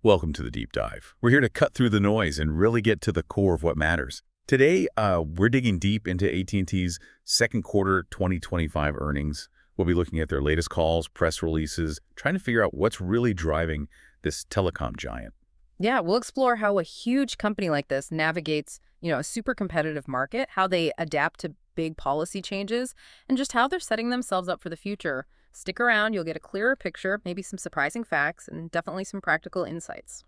Welcome to the Deep Dive. We're here to cut through the noise and really get to the core of what matters. Today, we're digging deep into AT&T's second quarter 2025 earnings. We'll be looking at their latest calls, press releases, trying to figure out what's really driving this telecom giant. Yeah, we'll explore how a huge company like this navigates, a super competitive market, how they adapt to big policy changes, and just how they're setting themselves up for the future. Stick around, you'll get a clearer picture, maybe some surprising facts, and definitely some practical insights.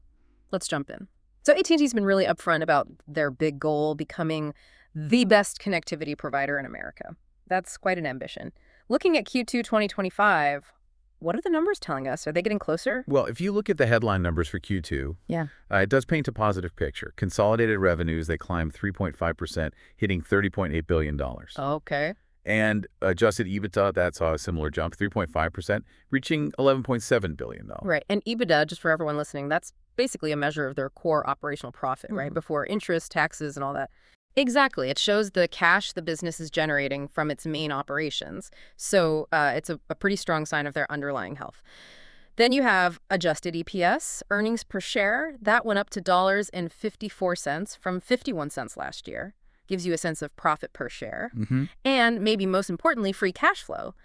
Let's jump in. So AT&T's been really upfront about their big goal, becoming the best connectivity provider in America. That's quite an ambition. Looking at Q2 2025, what are the numbers telling us? Are they getting closer? Well, if you look at the headline numbers for Q2, Yeah. it does paint a positive picture. Consolidated revenues, they climbed 3.5%, hitting $30.8 billion. Okay. And adjusted EBITDA, that saw a similar jump, 3.5%, reaching $11.7 billion. Right. And EBITDA, just for everyone listening, that's basically a measure of their core operational profit, right? Before interest, taxes, and all that. Exactly. It shows the cash the business is generating from its main operations. So it's a pretty strong sign of their underlying health. Then you have adjusted EPS, earnings per share. That went up to $1.54 from 51 cents last year. Gives you a sense of profit per share. And maybe most importantly, free cash flow.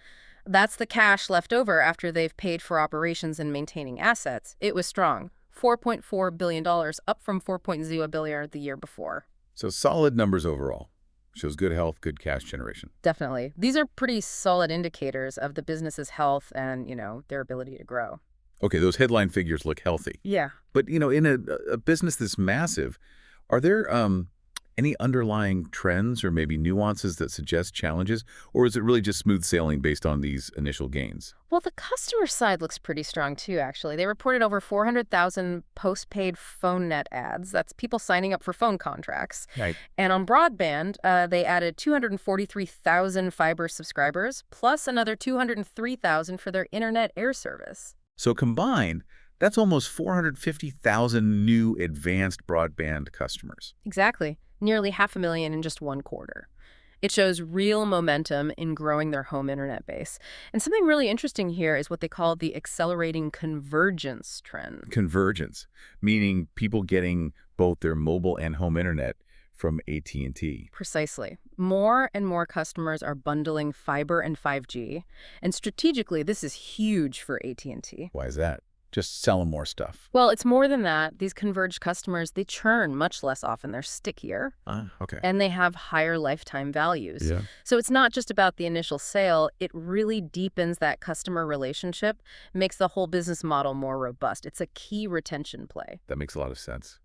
That's the cash left over after they've paid for operations and maintaining assets. It was strong, $4.4 billion, up from $4.0 billion the year before. So solid numbers overall. Shows good health, good cash generation. Definitely. These are pretty solid indicators of the business's health and, their ability to grow. Okay, those headline figures look healthy. Yeah. But, in a business this massive, are there any underlying trends or maybe nuances that suggest challenges, or is it really just smooth sailing based on these initial gains? Well, the customer side looks pretty strong, too, actually. They reported over 400,000 postpaid phone net adds. That's people signing up for phone contracts. Right. And on broadband, they added 243,000 fiber subscribers, plus another 203,000 for their internet air service. So combined, that's almost 450,000 new advanced broadband customers. Exactly. Nearly 500,000 in just one quarter. It shows real momentum in growing their home internet base. And something really interesting here is what they call the accelerating convergence trend. Convergence, meaning people getting both their mobile and home internet from AT&T. Precisely. More and more customers are bundling fiber and 5G. And strategically, this is huge for AT&T. Why is that? Just selling more stuff. Well, it's more than that. These converged customers, they churn much less often. They're stickier. Okay. And they have higher lifetime values. Yeah. So it's not just about the initial sale. It really deepens that customer relationship, makes the whole business model more robust. It's a key retention play. That makes a lot of sense.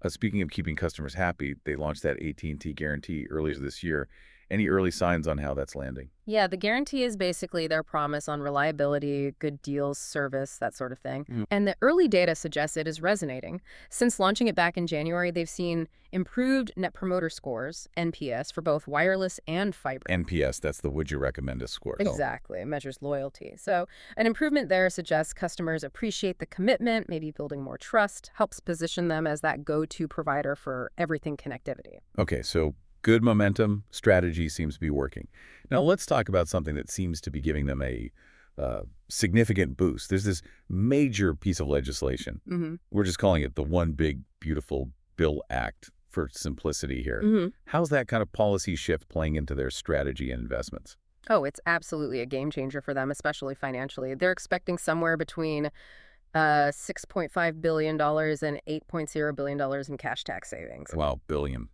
Speaking of keeping customers happy, they launched that AT&T guarantee earlier this year. Any early signs on how that's landing? Yeah, the guarantee is basically their promise on reliability, good deals, service, that sort of thing. And the early data suggests it is resonating. Since launching it back in January, they've seen improved Net Promoter Scores, NPS, for both wireless and fiber. NPS, that's the would you recommend us score. Exactly. It measures loyalty. So an improvement there suggests customers appreciate the commitment, maybe building more trust, helps position them as that go-to provider for everything connectivity. Okay, so good momentum, strategy seems to be working. Now let's talk about something that seems to be giving them a significant boost. There's this major piece of legislation. We're just calling it the One Big Beautiful Bill Act for simplicity here. How's that kind of policy shift playing into their strategy and investments? Oh, it's absolutely a game changer for them, especially financially. They're expecting somewhere between $6.5 billion and $8.0 billion in cash tax savings. Wow, billion.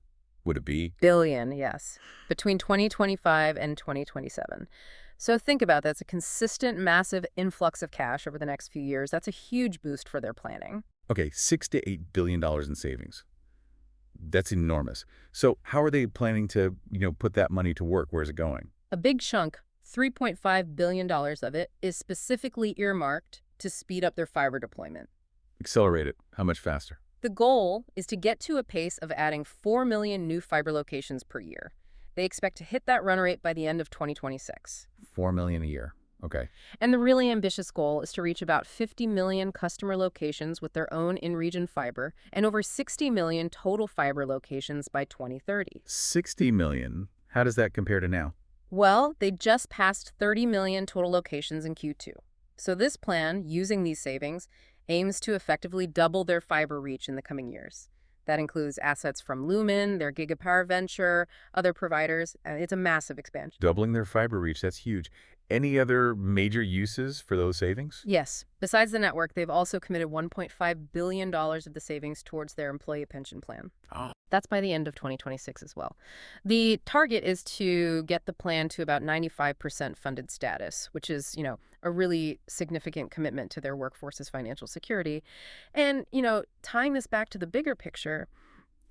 Would it be? Billion, yes. Between 2025 and 2027. So think about that. It's a consistent, massive influx of cash over the next few years. That's a huge boost for their planning. Okay, $6 to $8 billion in savings. That's enormous. So how are they planning to, put that money to work? Where's it going? A big chunk, $3.5 billion of it, is specifically earmarked to speed up their fiber deployment. Accelerate it. How much faster? The goal is to get to a pace of adding 4 million new fiber locations per year. They expect to hit that run rate by the end of 2026. 4 million a year. Okay. And the really ambitious goal is to reach about 50 million customer locations with their own in-region fiber and over 60 million total fiber locations by 2030. 60 million? How does that compare to now? Well, they just passed 30 million total locations in Q2. So this plan, using these savings, aims to effectively double their fiber reach in the coming years. That includes assets from Lumen, their Gigapower venture, other providers. It's a massive expansion. Doubling their fiber reach, that's huge. Any other major uses for those savings? Yes. Besides the network, they've also committed $1.5 billion of the savings towards their employee pension plan. Oh. That's by the end of 2026 as well. The target is to get the plan to about 95% funded status, which is, a really significant commitment to their workforce's financial security. And, tying this back to the bigger picture,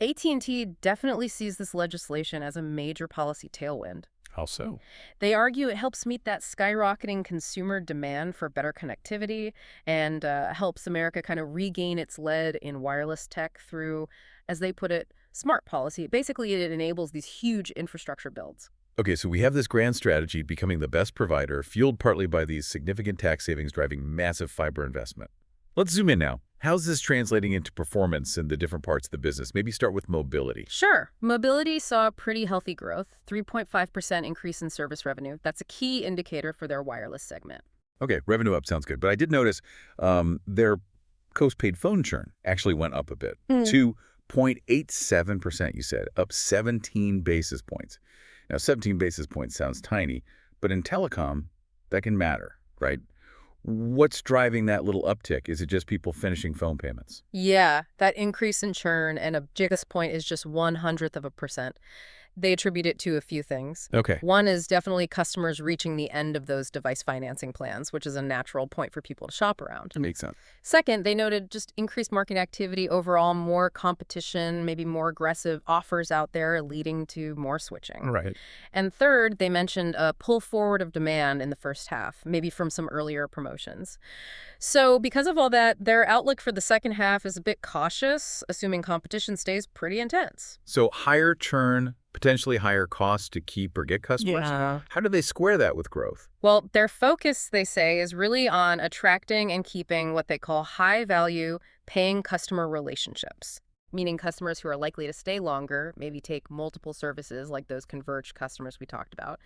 AT&T definitely sees this legislation as a major policy tailwind. How so? They argue it helps meet that skyrocketing consumer demand for better connectivity and helps America kind of regain its lead in wireless tech through, as they put it, smart policy. Basically, it enables these huge infrastructure builds. Okay, so we have this grand strategy becoming the best provider, fueled partly by these significant tax savings driving massive fiber investment. Let's zoom in now. How's this translating into performance in the different parts of the business? Maybe start with mobility. Sure. Mobility saw pretty healthy growth, 3.5% increase in service revenue. That's a key indicator for their wireless segment. Okay, revenue up sounds good. But I did notice their postpaid phone churn actually went up a bit to 0.87%, you said, up 17 basis points. Now, 17 basis points sounds tiny, but in telecom, that can matter, right? What's driving that little uptick? Is it just people finishing phone payments? Yeah, that increase in churn and this point is just 1/100%. They attribute it to a few things. Okay. One is definitely customers reaching the end of those device financing plans, which is a natural point for people to shop around. Makes sense. Second, they noted just increased market activity overall, more competition, maybe more aggressive offers out there leading to more switching. Right. And third, they mentioned a pull forward of demand in the first half, maybe from some earlier promotions. So because of all that, their outlook for the second half is a bit cautious, assuming competition stays pretty intense. So higher churn, potentially higher costs to keep or get customers? Yeah. How do they square that with growth? Well, their focus, they say, is really on attracting and keeping what they call high-value paying customer relationships, meaning customers who are likely to stay longer, maybe take multiple services like those converged customers we talked about.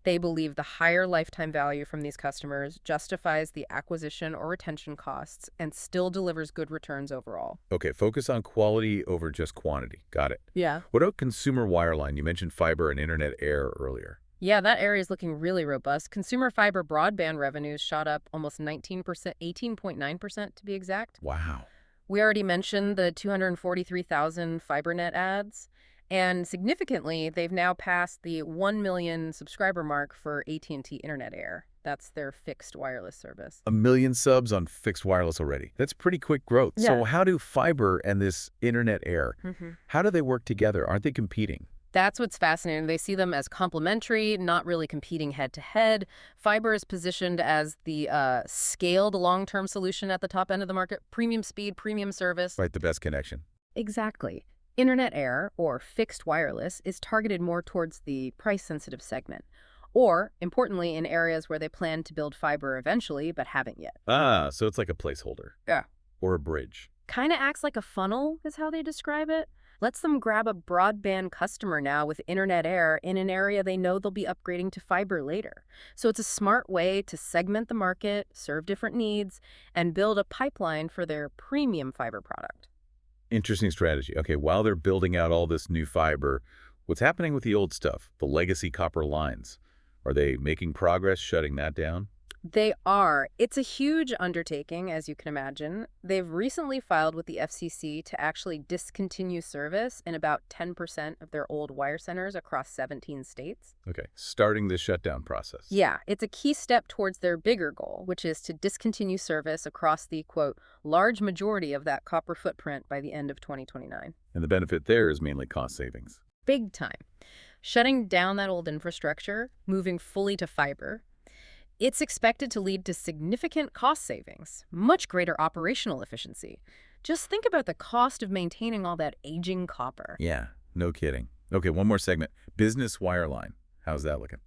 They believe the higher lifetime value from these customers justifies the acquisition or retention costs and still delivers good returns overall. Okay, focus on quality over just quantity. Got it. Yeah. What about consumer wireline? You mentioned fiber and internet air earlier. Yeah, that area is looking really robust. Consumer fiber broadband revenues shot up almost 19%, 18.9% to be exact. Wow. We already mentioned the 243,000 FiberNet ads. And significantly, they've now passed the 1 million subscriber mark for AT&T Internet Air. That's their fixed wireless service. 1 million subs on fixed wireless already. That's pretty quick growth. Yeah. So how do fiber and this internet air, how do they work together? Aren't they competing? That's what's fascinating. They see them as complementary, not really competing head-to-head. Fiber is positioned as the scaled long-term solution at the top end of the market. Premium speed, premium service. Right, the best connection. Exactly. Internet Air, or fixed wireless, is targeted more towards the price-sensitive segment, or, importantly, in areas where they plan to build fiber eventually but haven't yet. Ah, so it's like a placeholder. Yeah. Or a bridge. Kind of acts like a funnel, is how they describe it. Lets them grab a broadband customer now with Internet Air in an area they know they'll be upgrading to fiber later. So it's a smart way to segment the market, serve different needs, and build a pipeline for their premium fiber product. Interesting strategy. Okay, while they're building out all this new fiber, what's happening with the old stuff, the legacy copper lines? Are they making progress shutting that down? They are. It's a huge undertaking, as you can imagine. They've recently filed with the FCC to actually discontinue service in about 10% of their old wire centers across 17 states. Okay, starting the shutdown process. Yeah, it's a key step towards their bigger goal, which is to discontinue service across the, quote, large majority of that copper footprint by the end of 2029. And the benefit there is mainly cost savings. Big time. Shutting down that old infrastructure, moving fully to fiber, it's expected to lead to significant cost savings, much greater operational efficiency. Just think about the cost of maintaining all that aging copper. Yeah, no kidding. Okay, one more segment. Business wireline. How's that looking?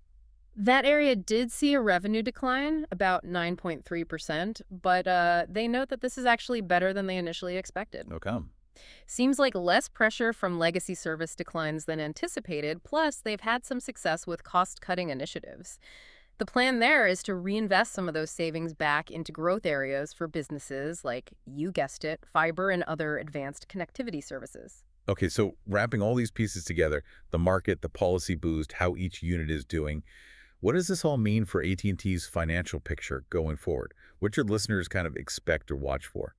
That area did see a revenue decline, about 9.3%, but they note that this is actually better than they initially expected. No come. Seems like less pressure from legacy service declines than anticipated, plus they've had some success with cost-cutting initiatives. The plan there is to reinvest some of those savings back into growth areas for businesses like, you guessed it, fiber and other advanced connectivity services. Okay, so wrapping all these pieces together, the market, the policy boost, how each unit is doing, what does this all mean for AT&T's financial picture going forward? What should listeners kind of expect or watch for?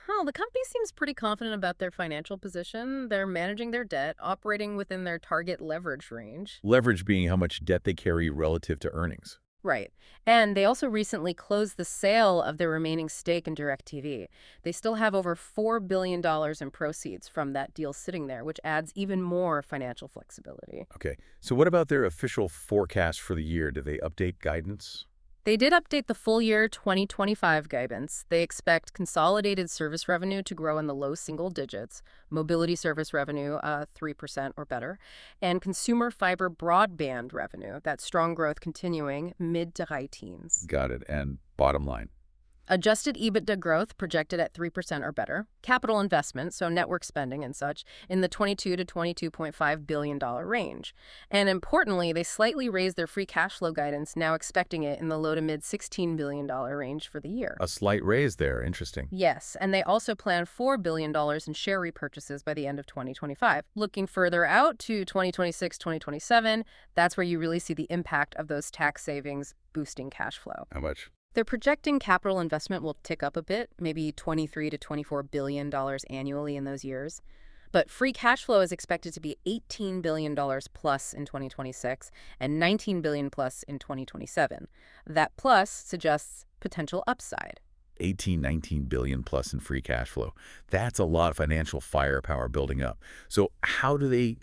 Well, the company seems pretty confident about their financial position. They're managing their debt, operating within their target leverage range. Leverage being how much debt they carry relative to earnings. Right. And they also recently closed the sale of their remaining stake in DirecTV. They still have over $4 billion in proceeds from that deal sitting there, which adds even more financial flexibility. Okay, so what about their official forecast for the year? Do they update guidance? They did update the full year 2025 guidance. They expect consolidated service revenue to grow in the low single digits, mobility service revenue 3% or better, and consumer fiber broadband revenue, that strong growth continuing mid to high teens. Got it. And bottom line. Adjusted EBITDA growth projected at 3% or better. Capital investment, so network spending and such, in the $22 to $22.5 billion range. And importantly, they slightly raised their free cash flow guidance, now expecting it in the low to mid $16 billion range for the year. A slight raise there. Interesting. Yes, and they also plan $4 billion in share repurchases by the end of 2025. Looking further out to 2026, 2027, that's where you really see the impact of those tax savings boosting cash flow. How much? They're projecting capital investment will tick up a bit, maybe $23 to $24 billion annually in those years. But free cash flow is expected to be $18 billion plus in 2026 and $19 billion plus in 2027. That plus suggests potential upside. 18, 19 billion plus in free cash flow. That's a lot of financial firepower building up. So how do they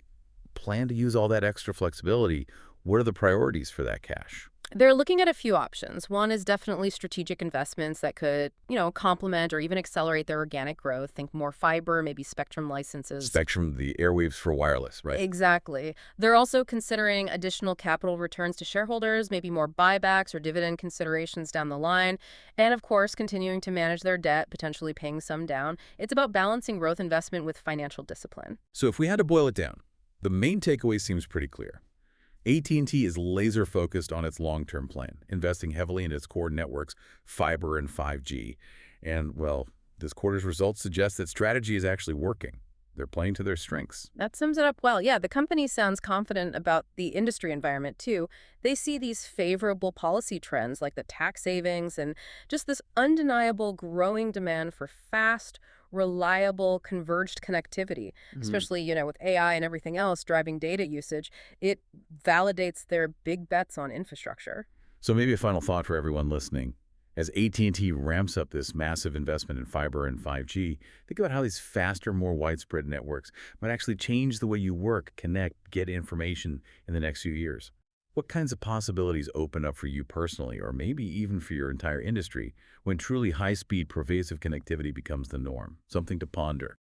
plan to use all that extra flexibility? What are the priorities for that cash? They're looking at a few options. One is definitely strategic investments that could, complement or even accelerate their organic growth. Think more fiber, maybe spectrum licenses. Spectrum, the airwaves for wireless, right? Exactly. They're also considering additional capital returns to shareholders, maybe more buybacks or dividend considerations down the line. And of course, continuing to manage their debt, potentially paying some down. It's about balancing growth investment with financial discipline. So if we had to boil it down, the main takeaway seems pretty clear. AT&T is laser-focused on its long-term plan, investing heavily in its core networks, fiber and 5G. And, well, this quarter's results suggest that strategy is actually working. They're playing to their strengths. That sums it up well. Yeah, the company sounds confident about the industry environment, too. They see these favorable policy trends like the tax savings and just this undeniable growing demand for fast, reliable, converged connectivity, especially, with AI and everything else driving data usage. It validates their big bets on infrastructure. So maybe a final thought for everyone listening. As AT&T ramps up this massive investment in fiber and 5G, think about how these faster, more widespread networks might actually change the way you work, connect, get information in the next few years. What kinds of possibilities open up for you personally, or maybe even for your entire industry, when truly high-speed, pervasive connectivity becomes the norm? Something to ponder.